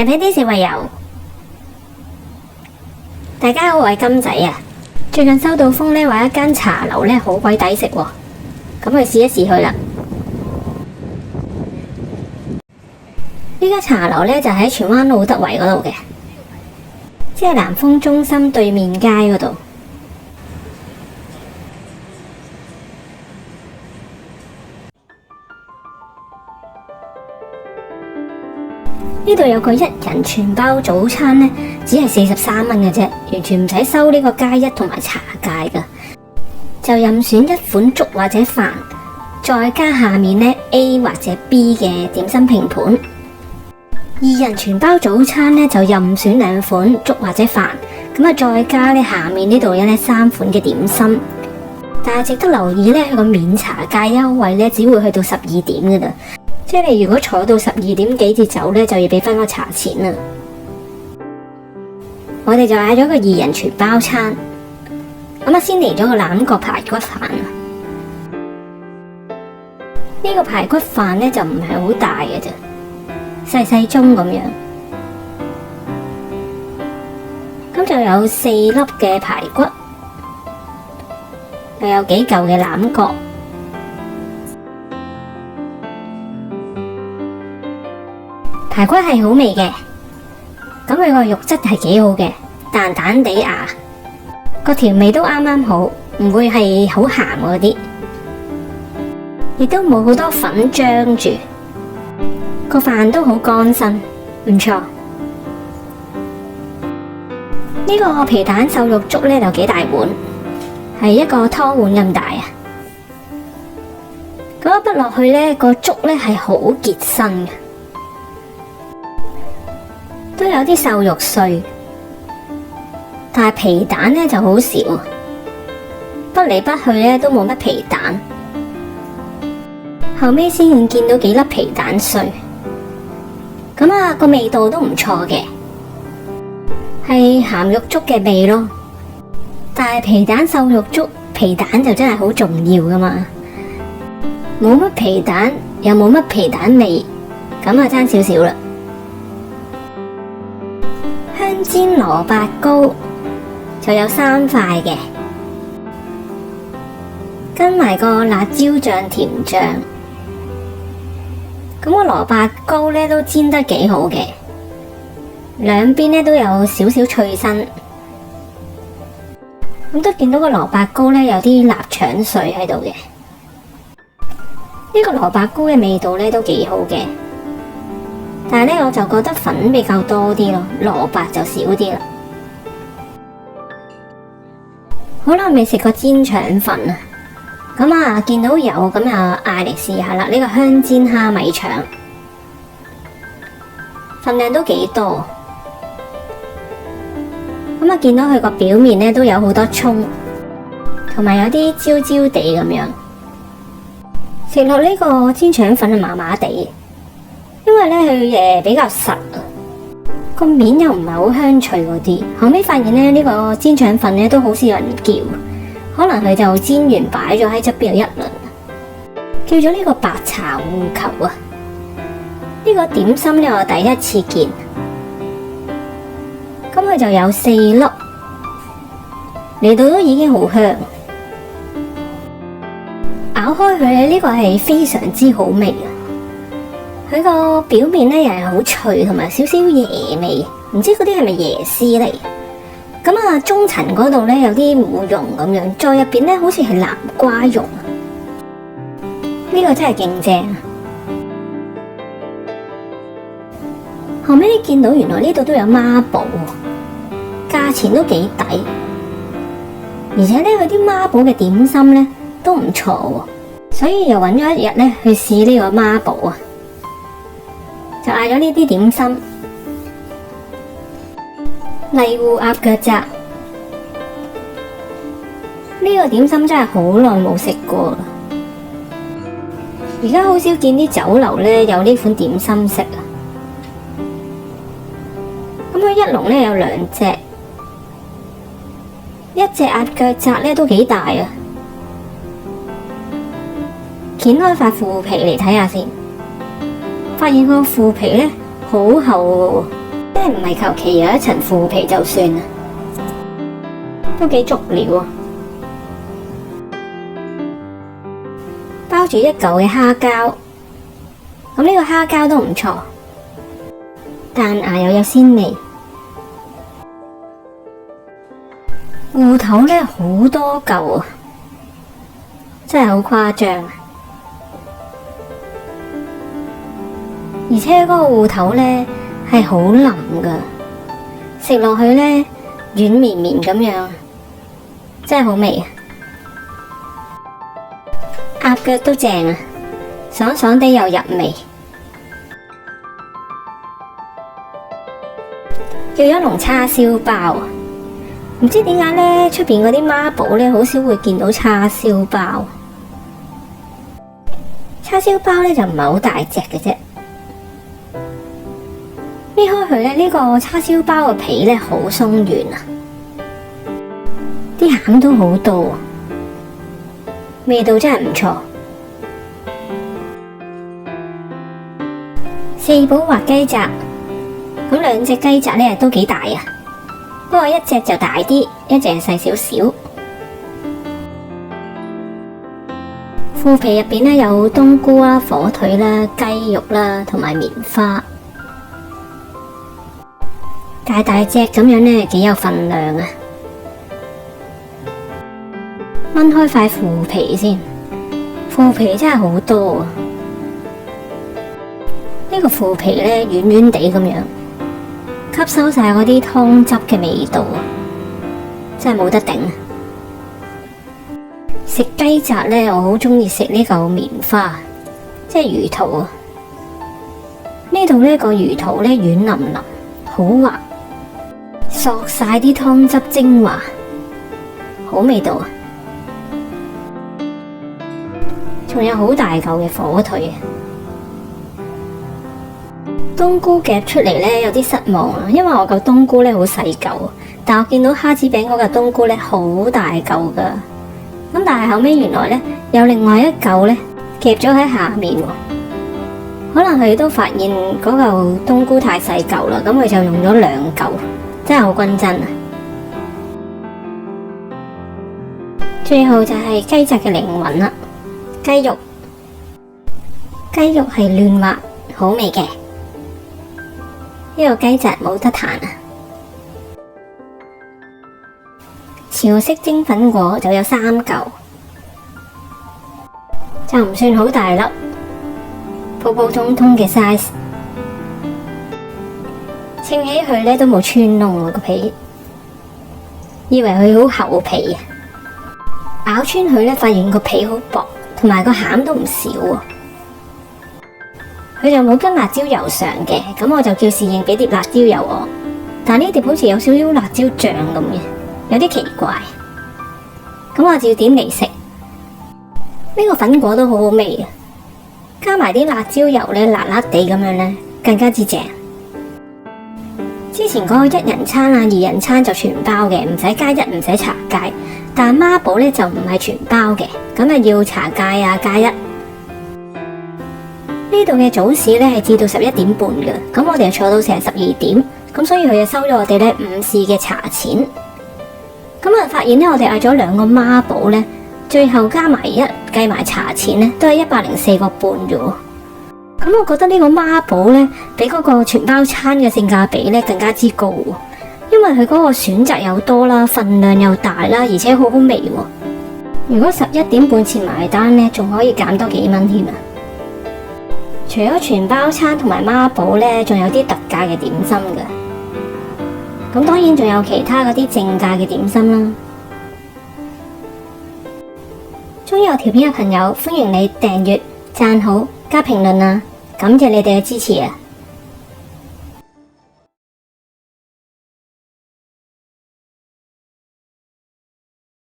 睇睇啲小朋友，大家好，我係金仔啊！最近收到風呢，話一間茶樓呢好鬼抵食喎，咁去試一試去啦。呢間茶樓呢就喺荃灣路德圍嗰度嘅，即係南豐中心對面街嗰度。呢度有個一人全包早餐呢，只係43蚊嘅啫，完全唔使收呢個街一同埋茶芥噶，就任選一款粥或者飯，再加下面呢 A 或者 B 嘅點心拼盤。二人全包早餐呢，就任選2款粥或者飯，咁啊再加呢下面呢度有呢3款嘅點心。但係值得留意呢，佢個免茶芥優惠呢，只會去到12點噶啦。即係你如果坐到12點幾至走呢，就要俾翻個茶錢啦。我哋就嗌咗個2人全包餐，咁啊先嚟咗個欖角排骨飯。呢個排骨飯呢，就唔係好大嘅啫，細細盅咁樣。咁就有4粒嘅排骨，又有幾嚿嘅欖角。排骨係好味嘅，咁佢個肉質係幾好嘅，彈彈地牙，個調味都啱啱好，唔會係好鹹嗰啲，亦都冇好多粉漿住，個飯都好乾身，唔錯。呢個皮蛋瘦肉粥呢，就幾大碗，係一個湯碗咁大啊！咁一筆落去呢，個粥呢係好結身嘅。都有啲瘦肉碎，但係皮蛋呢就好少，不嚟不去呢都冇乜皮蛋，後尾先見到幾粒皮蛋碎，咁啊個味道都唔錯嘅，係鹹肉粥嘅味咯。但係皮蛋瘦肉粥，皮蛋就真係好重要噶嘛，冇乜皮蛋又冇乜皮蛋味，咁啊爭少少啦。香煎蘿蔔糕就有3塊嘅，跟埋個辣椒醬甜醬。咁個蘿蔔糕呢都煎得幾好嘅，兩邊呢都有少少脆身。咁都見到個蘿蔔糕呢有啲臘腸碎喺度嘅，呢個蘿蔔糕嘅味道呢都幾好嘅。但係呢，我就覺得粉比較多啲咯，蘿蔔就少啲啦。好耐未食過煎腸粉啊，咁啊見到有咁就嗌嚟試下啦。呢個香煎蝦米腸，份量都幾多。咁啊見到佢個表面呢都有好多蔥，同埋有啲焦焦地咁樣。食落呢個煎腸粉係麻麻地。因為咧佢比較實，個面又唔係好香脆嗰啲。後尾發現咧呢個煎腸粉咧都好少有人叫，可能佢就煎完擺咗喺側邊有一輪，叫咗呢個白茶芋球啊。呢個點心咧我第一次見，咁佢就有4粒，嚟到都已經好香。咬開佢呢個係非常之好味啊！佢個表面咧又係好脆，同埋少少椰味，唔知嗰啲係咪椰絲嚟？咁啊，中層嗰度咧有啲芋蓉咁樣，再入邊咧好似係南瓜蓉。呢個真係勁正啊！後尾你見到原來呢度都有孖寶，價錢都幾抵，而且咧佢啲孖寶嘅點心咧都唔錯喎，所以又揾咗一日咧去試呢個孖寶啊！就嗌咗呢啲點心，荔芋鴨腳扎。呢個點心真係好耐冇食過啦，而家好少見啲酒樓呢有呢款點心食啊。咁佢一籠呢有2隻，一隻鴨腳扎呢都幾大啊。掀開塊腐皮嚟睇下先。發現個腐皮呢好厚喎，即係唔係求其有一層腐皮就算啦，都幾足料啊！包住一嚿嘅蝦膠，咁呢個蝦膠都唔錯，彈牙又有鮮味。芋頭呢好多嚿啊，真係好誇張。而且嗰個芋頭呢係好腍噶，食落去呢軟綿綿咁樣，真係好味啊！鴨腳都正啊，爽爽地又入味。叫咗籠叉燒包啊，唔知點解呢出邊嗰啲孖寶呢好少會見到叉燒包。叉燒包呢就唔係好大隻嘅啫。搣開佢呢，呢個叉燒包嘅皮呢好鬆軟啊，啲餡都好多啊，味道真係唔錯。四寶滑雞扎，咁兩隻雞扎呢都幾大啊，不過一隻就大啲，一隻細少少。腐皮入邊呢有冬菇啦、火腿啦、雞肉啦，同埋棉花。大大隻咁樣呢，幾有份量啊！掹開塊腐皮先，腐皮真係好多啊！呢個腐皮呢，軟軟地咁樣，吸收晒嗰啲湯汁嘅味道啊，真係冇得頂啊！食雞扎呢，我好中意食呢嚿棉花，即係魚肚啊！呢度呢個魚肚呢，軟腍腍，好滑。索晒啲湯汁精華，好味道啊！仲有好大嚿嘅火腿啊！冬菇夾出嚟呢，有啲失望啊，因為我嚿冬菇呢好細嚿，但我見到蝦子餅嗰嚿冬菇呢好大嚿噶。咁但係後尾原來呢，有另外一嚿呢夾咗喺下面喎，可能佢都發現嗰嚿冬菇太細嚿啦，咁佢就用咗兩嚿。真係好均真啊！最後就係雞扎嘅靈魂啦，雞肉。雞肉係嫩滑，好味嘅。呢個雞扎冇得彈啊！潮式蒸粉果就有3嚿，就唔算好大粒，普普通通嘅 size。稱起佢呢都冇穿窿個皮，以為佢好厚皮啊！咬穿佢呢，發現個皮好薄，同埋個餡都唔少啊！佢就冇跟辣椒油上嘅，咁我就叫侍應俾碟辣椒油我，但呢碟好似有少少辣椒醬咁嘅，有啲奇怪。咁我照點嚟食，呢個粉果都好好味啊！加埋啲辣椒油呢，辣辣地咁樣呢，更加之正。之前嗰個1人餐啊、2人餐就全包嘅，唔使加一，唔使茶芥。但孖寶呢就唔係全包嘅，咁啊要茶芥啊加一。呢度嘅早市呢係至到11點半嘅，咁我哋就坐到成12點，咁所以佢就收咗我哋呢午市嘅茶錢。咁啊發現呢，我哋嗌咗2個孖寶呢，最後加埋計埋茶錢呢，都係104個半啫喎。咁我覺得呢個孖寶呢，比嗰個全包餐嘅性價比呢更加之高，因為佢嗰個選擇又多啦，份量又大啦，而且好好味喎。如果11點半前埋單呢，仲可以減多幾蚊添啊！除咗全包餐同埋孖寶呢，仲有啲特價嘅點心㗎。咁當然仲有其他嗰啲正價嘅點心啦。中意我條片嘅朋友，歡迎你訂閱、讚好、加評論啊！感謝你哋嘅支持啊！